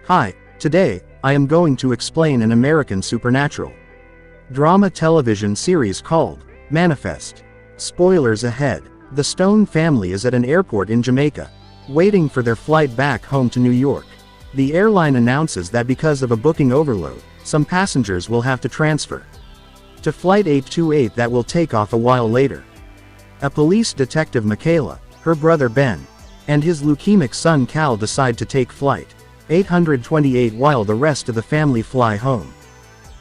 Hi, today, I am going to explain an American supernatural drama television series called Manifest. Spoilers ahead. The Stone family is at an airport in Jamaica, waiting for their flight back home to New York. The airline announces that because of a booking overload, some passengers will have to transfer to Flight 828 that will take off a while later. A police detective, Michaela, her brother Ben, and his leukemic son Cal decide to take Flight 828 while the rest of the family fly home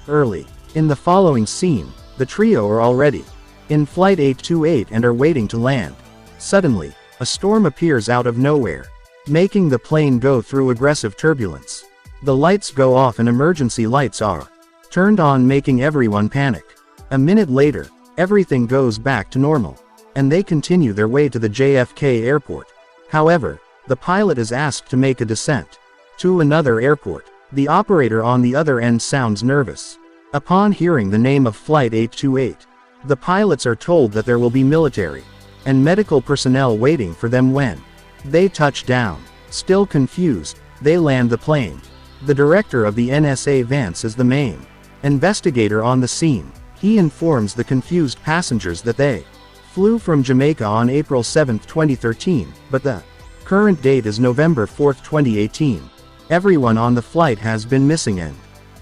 early. In the following scene, the trio are already in Flight 828 and are waiting to land. Suddenly, a storm appears out of nowhere, making the plane go through aggressive turbulence. The lights go off and emergency lights are turned on, making everyone panic. A minute later, everything goes back to normal, and they continue their way to the JFK airport. However, the pilot is asked to make a descent to another airport. The operator on the other end sounds nervous upon hearing the name of Flight 828. The pilots are told that there will be military and medical personnel waiting for them when they touch down. Still confused, they land the plane. The director of the NSA, Vance, is the main investigator on the scene. He informs the confused passengers that they flew from Jamaica on April 7, 2013, but the current date is November 4, 2018. Everyone on the flight has been missing and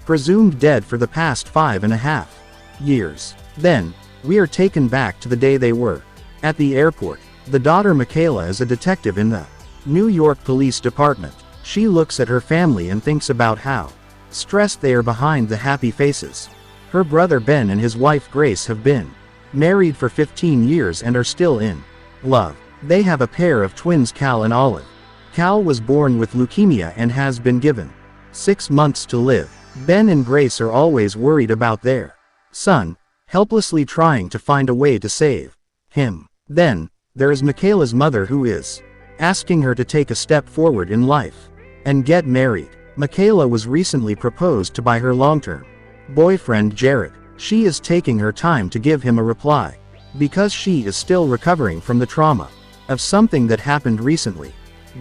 presumed dead for the past 5.5 years. Then, we are taken back to the day they were at the airport. The daughter, Michaela, is a detective in the New York Police Department. She looks at her family and thinks about how stressed they are behind the happy faces. Her brother Ben and his wife Grace have been married for 15 years and are still in love. They have a pair of twins, Cal and Olive. Cal was born with leukemia and has been given 6 months to live. Ben and Grace are always worried about their son, helplessly trying to find a way to save him. Then, there is Michaela's mother, who is asking her to take a step forward in life and get married. Michaela was recently proposed to by her long-term boyfriend Jared. She is taking her time to give him a reply, because she is still recovering from the trauma of something that happened recently.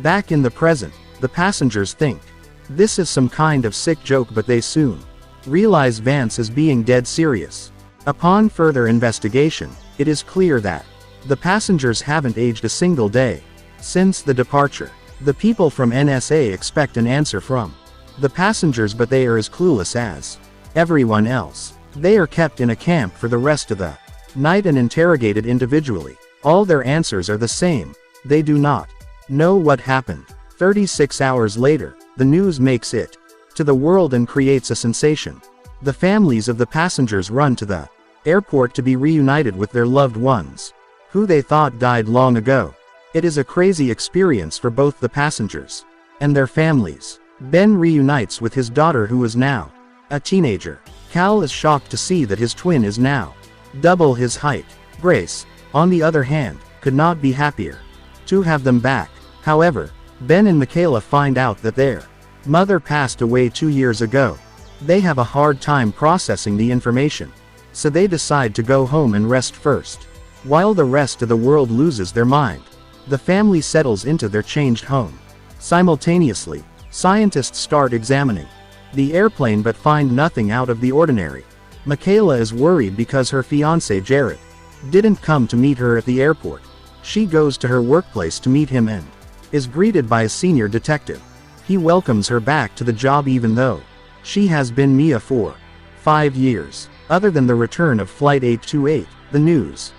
Back in the present, the passengers think this is some kind of sick joke, but they soon realize Vance is being dead serious. Upon further investigation, it is clear that the passengers haven't aged a single day since the departure. The people from NSA expect an answer from the passengers, but they are as clueless as everyone else. They are kept in a camp for the rest of the night and interrogated individually. All their answers are the same. They do not know what happened. 36 hours later, the news makes it to the world and creates a sensation. The families of the passengers run to the airport to be reunited with their loved ones, who they thought died long ago. It is a crazy experience for both the passengers and their families. Ben reunites with his daughter, who is now a teenager. Cal is shocked to see that his twin is now double his height. Grace, on the other hand, could not be happier to have them back. However, Ben and Michaela find out that their mother passed away 2 years ago. They have a hard time processing the information, so they decide to go home and rest first, while the rest of the world loses their mind. The family settles into their changed home. Simultaneously, scientists start examining the airplane but find nothing out of the ordinary. Michaela is worried because her fiancé Jared didn't come to meet her at the airport. She goes to her workplace to meet him and is greeted by a senior detective. He welcomes her back to the job even though she has been Mia for 5 years. Other than the return of Flight 828, the news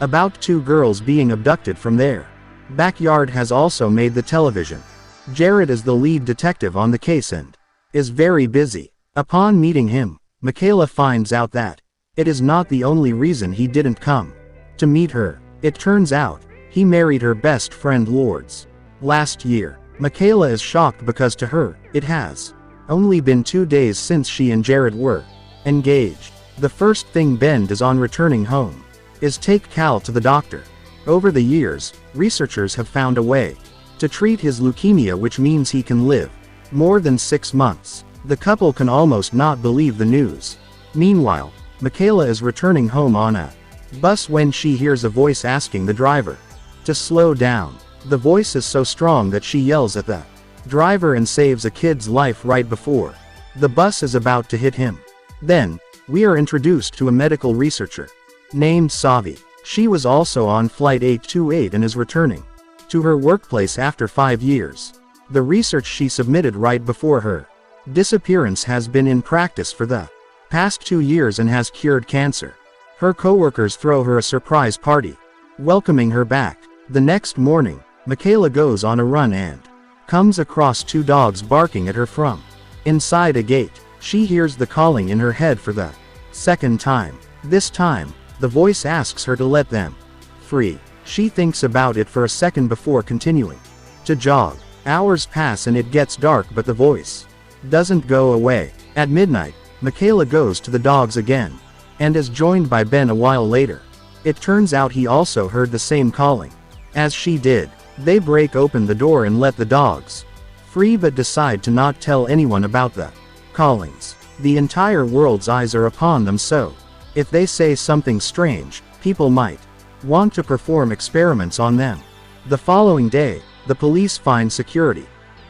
about 2 girls being abducted from their backyard has also made the television. Jared is the lead detective on the case and is very busy. Upon meeting him, Michaela finds out that it is not the only reason he didn't come to meet her. It turns out, he married her best friend Lourdes last year. Michaela is shocked because to her, it has only been 2 days since she and Jared were engaged. The first thing Ben does on returning home is take Cal to the doctor. Over the years, researchers have found a way to treat his leukemia, which means he can live more than 6 months. The couple can almost not believe the news. Meanwhile, Michaela is returning home on a bus when she hears a voice asking the driver to slow down. The voice is so strong that she yells at the driver and saves a kid's life right before the bus is about to hit him. Then, we are introduced to a medical researcher named Savi. She was also on Flight 828 and is returning to her workplace after 5 years. The research she submitted right before her disappearance has been in practice for the past 2 years and has cured cancer. Her coworkers throw her a surprise party, welcoming her back. The next morning, Michaela goes on a run and comes across 2 dogs barking at her from inside a gate. She hears the calling in her head for the second time. This time, the voice asks her to let them free. She thinks about it for a second before continuing to jog. Hours pass and it gets dark, but the voice doesn't go away. At midnight, Michaela goes to the dogs again and is joined by Ben a while later. It turns out he also heard the same calling as she did. They break open the door and let the dogs free, but decide to not tell anyone about the callings. The entire world's eyes are upon them, so if they say something strange, people might want to perform experiments on them. The following day, the police find security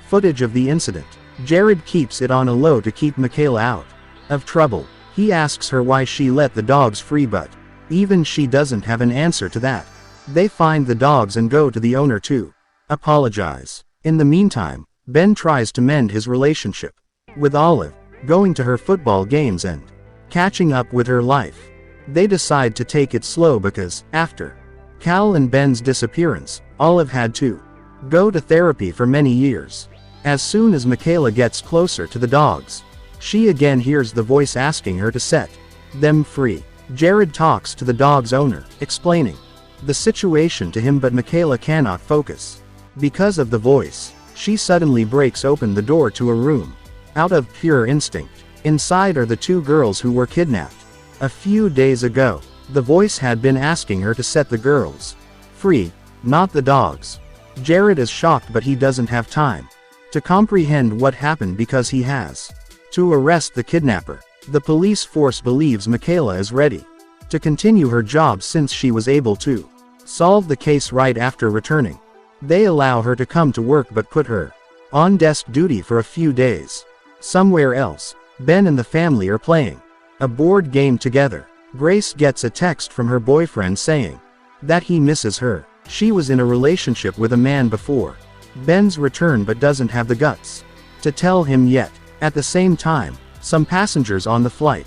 footage of the incident. Jared keeps it on a low to keep Michaela out of trouble. He asks her why she let the dogs free, but even she doesn't have an answer to that. They find the dogs and go to the owner to apologize. In the meantime, Ben tries to mend his relationship with Olive, going to her football games and catching up with her life. They decide to take it slow because, after Cal and Ben's disappearance, Olive had to go to therapy for many years. As soon as Michaela gets closer to the dogs, she again hears the voice asking her to set them free. Jared talks to the dog's owner, explaining the situation to him, but Michaela cannot focus because of the voice. She suddenly breaks open the door to a room out of pure instinct. Inside are the 2 girls who were kidnapped a few days ago. The voice had been asking her to set the girls free, not the dogs. Jared is shocked, but he doesn't have time to comprehend what happened because he has to arrest the kidnapper. The police force believes Michaela is ready to continue her job since she was able to solve the case right after returning. They allow her to come to work but put her on desk duty for a few days. Somewhere else, Ben and the family are playing a board game together. Grace gets a text from her boyfriend saying that he misses her. She was in a relationship with a man before Ben's return but doesn't have the guts to tell him yet. At the same time, some passengers on the flight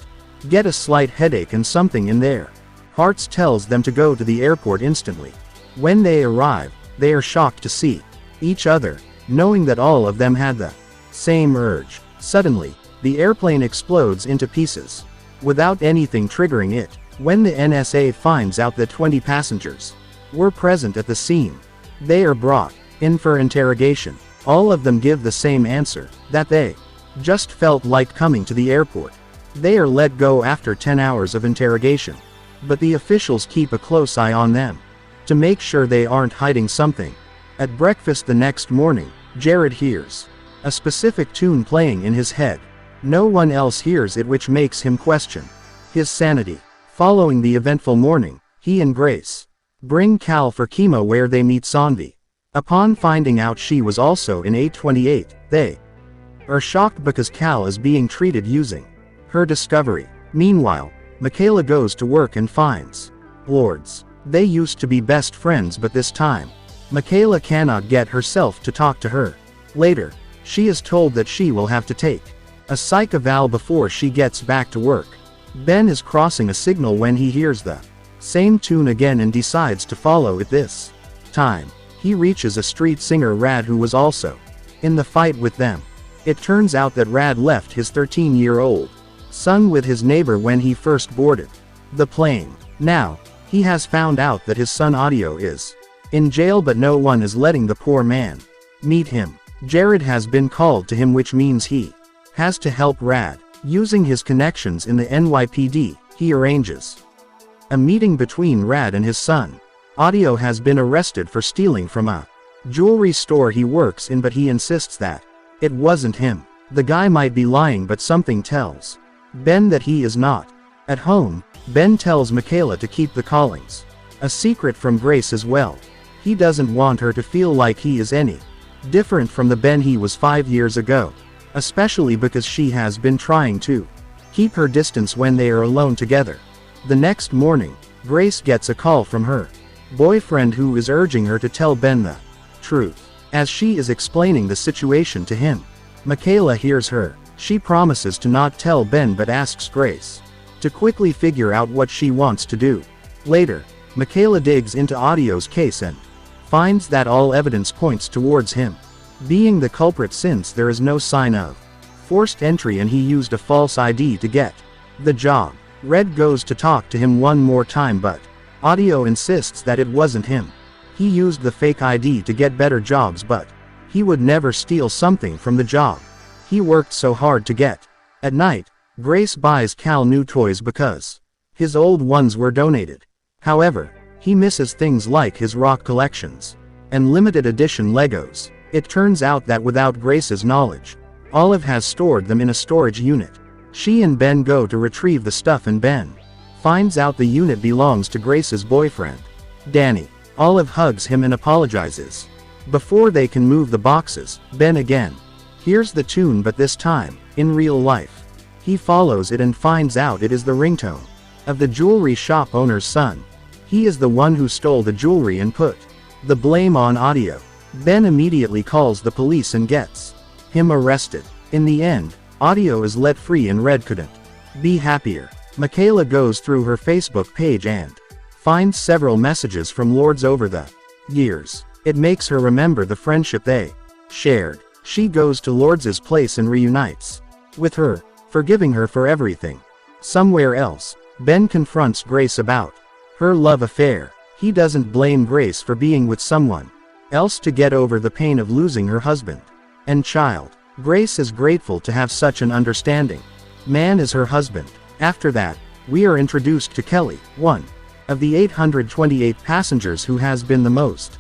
get a slight headache and something in their hearts tells them to go to the airport instantly. When they arrive, they are shocked to see each other, knowing that all of them had the same urge. Suddenly, the airplane explodes into pieces without anything triggering it. When the NSA finds out that 20 passengers were present at the scene, they are brought in for interrogation. All of them give the same answer, that they just felt like coming to the airport. They are let go after 10 hours of interrogation, but the officials keep a close eye on them to make sure they aren't hiding something. At breakfast the next morning, Jared hears a specific tune playing in his head. No one else hears it, which makes him question his sanity. Following the eventful morning, he and Grace bring Cal for chemo where they meet Sanvi. Upon finding out she was also in 828, they are shocked because Cal is being treated using her discovery. Meanwhile, Michaela goes to work and finds Lords. They used to be best friends, but this time, Michaela cannot get herself to talk to her. Later, she is told that she will have to take a psych eval before she gets back to work. Ben is crossing a signal when he hears the same tune again and decides to follow it this time. He reaches a street singer Rad who was also in the fight with them. It turns out that Rad left his 13-year-old son with his neighbor when he first boarded the plane. Now, he has found out that his son Audio is in jail, but no one is letting the poor man meet him. Jared has been called to him, which means he has to help Rad. Using his connections in the NYPD, he arranges a meeting between Rad and his son. Audio has been arrested for stealing from a jewelry store he works in, but he insists that it wasn't him. The guy might be lying, but something tells Ben that he is not. At home, Ben tells Michaela to keep the callings a secret from Grace as well. He doesn't want her to feel like he is any Different from the Ben he was 5 years ago. Especially because she has been trying to keep her distance when they are alone together. The next morning, Grace gets a call from her boyfriend who is urging her to tell Ben the truth. As she is explaining the situation to him, Michaela hears her. She promises to not tell Ben but asks Grace to quickly figure out what she wants to do. Later, Michaela digs into Audio's case and finds that all evidence points towards him being the culprit since there is no sign of forced entry and he used a false ID to get the job. Red goes to talk to him one more time but Audio insists that it wasn't him. He used the fake ID to get better jobs but he would never steal something from the job he worked so hard to get. At night, Grace buys Cal new toys because his old ones were donated. However, he misses things like his rock collections and limited edition Legos. It turns out that without Grace's knowledge, Olive has stored them in a storage unit. She and Ben go to retrieve the stuff and Ben finds out the unit belongs to Grace's boyfriend, Danny. Olive hugs him and apologizes. Before they can move the boxes, Ben again hears the tune but this time, in real life. He follows it and finds out it is the ringtone of the jewelry shop owner's son. He is the one who stole the jewelry and put the blame on Audio. Ben immediately calls the police and gets him arrested. In the end, Audio is let free and Red couldn't be happier. Michaela goes through her Facebook page and finds several messages from Lords over the years. It makes her remember the friendship they shared. She goes to Lords' place and reunites with her, forgiving her for everything. Somewhere else, Ben confronts Grace about her love affair. He doesn't blame Grace for being with someone else to get over the pain of losing her husband and child. Grace is grateful to have such an understanding man as her husband. After that, we are introduced to Kelly, one of the 828 passengers who has been the most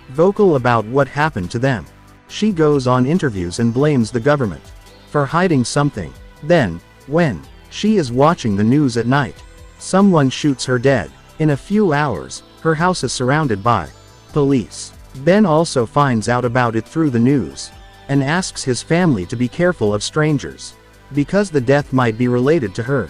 vocal about what happened to them. She goes on interviews and blames the government for hiding something. Then, when she is watching the news at night, someone shoots her dead. In a few hours, her house is surrounded by police. Ben also finds out about it through the news and asks his family to be careful of strangers because the death might be related to her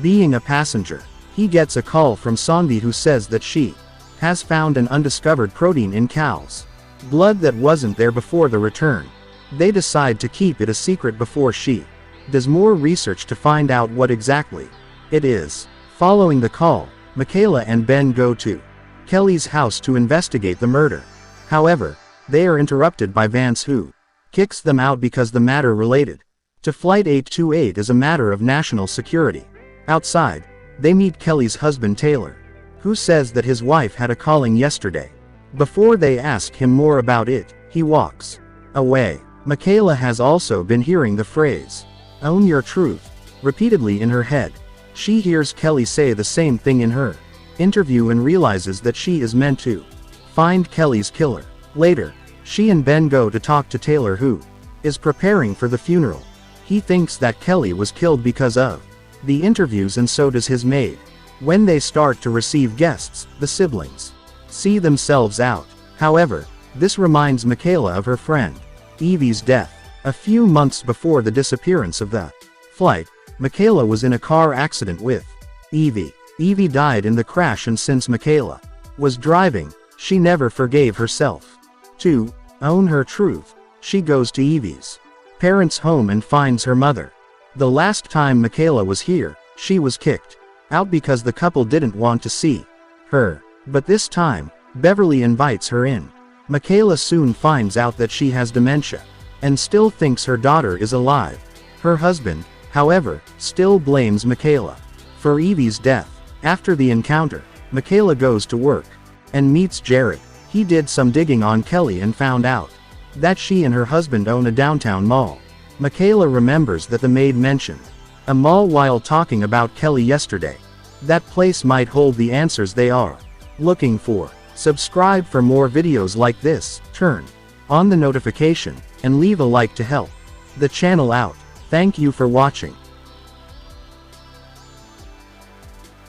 being a passenger. He gets a call from Sandy who says that she has found an undiscovered protein in Cal's blood that wasn't there before the return. They decide to keep it a secret before she does more research to find out what exactly it is. Following the call, Michaela and Ben go to Kelly's house to investigate the murder. However, they are interrupted by Vance who kicks them out because the matter related to Flight 828 is a matter of national security. Outside, they meet Kelly's husband Taylor, who says that his wife had a calling yesterday. Before they ask him more about it, he walks away. Michaela has also been hearing the phrase, "Own your truth," repeatedly in her head. She hears Kelly say the same thing in her interview and realizes that she is meant to find Kelly's killer. Later, she and Ben go to talk to Taylor who is preparing for the funeral. He thinks that Kelly was killed because of the interviews and so does his maid. When they start to receive guests, the siblings see themselves out. However, this reminds Michaela of her friend Evie's death. A few months before the disappearance of the flight, Michaela was in a car accident with Evie. Evie died in the crash and since Michaela was driving, she never forgave herself. To own her truth, she goes to Evie's parents' home and finds her mother. The last time Michaela was here, she was kicked out because the couple didn't want to see her. But this time, Beverly invites her in. Michaela soon finds out that she has dementia and still thinks her daughter is alive. Her husband, however, still blames Michaela for Evie's death. After the encounter, Michaela goes to work and meets Jared. He did some digging on Kelly and found out that she and her husband own a downtown mall. Michaela remembers that the maid mentioned a mall while talking about Kelly yesterday. That place might hold the answers they are looking for. Subscribe for more videos like this, turn on the notification, and leave a like to help the channel out. Thank you for watching.